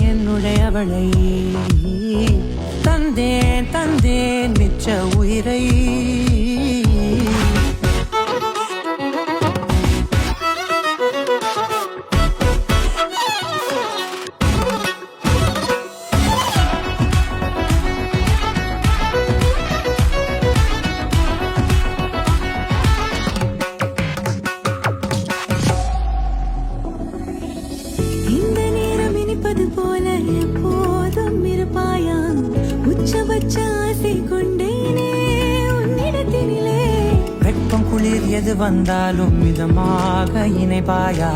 என்னுடையவளை தந்தேன் தந்தேன் மிச்ச உயிரை. போல எப்போதும் இருப்பாயா உச்சபட்ச ஆசை கொண்டேனே உன்னிடத்தினிலே. வெப்பம் குளிர் எது வந்தாலும் மிதமாக இணைப்பாயா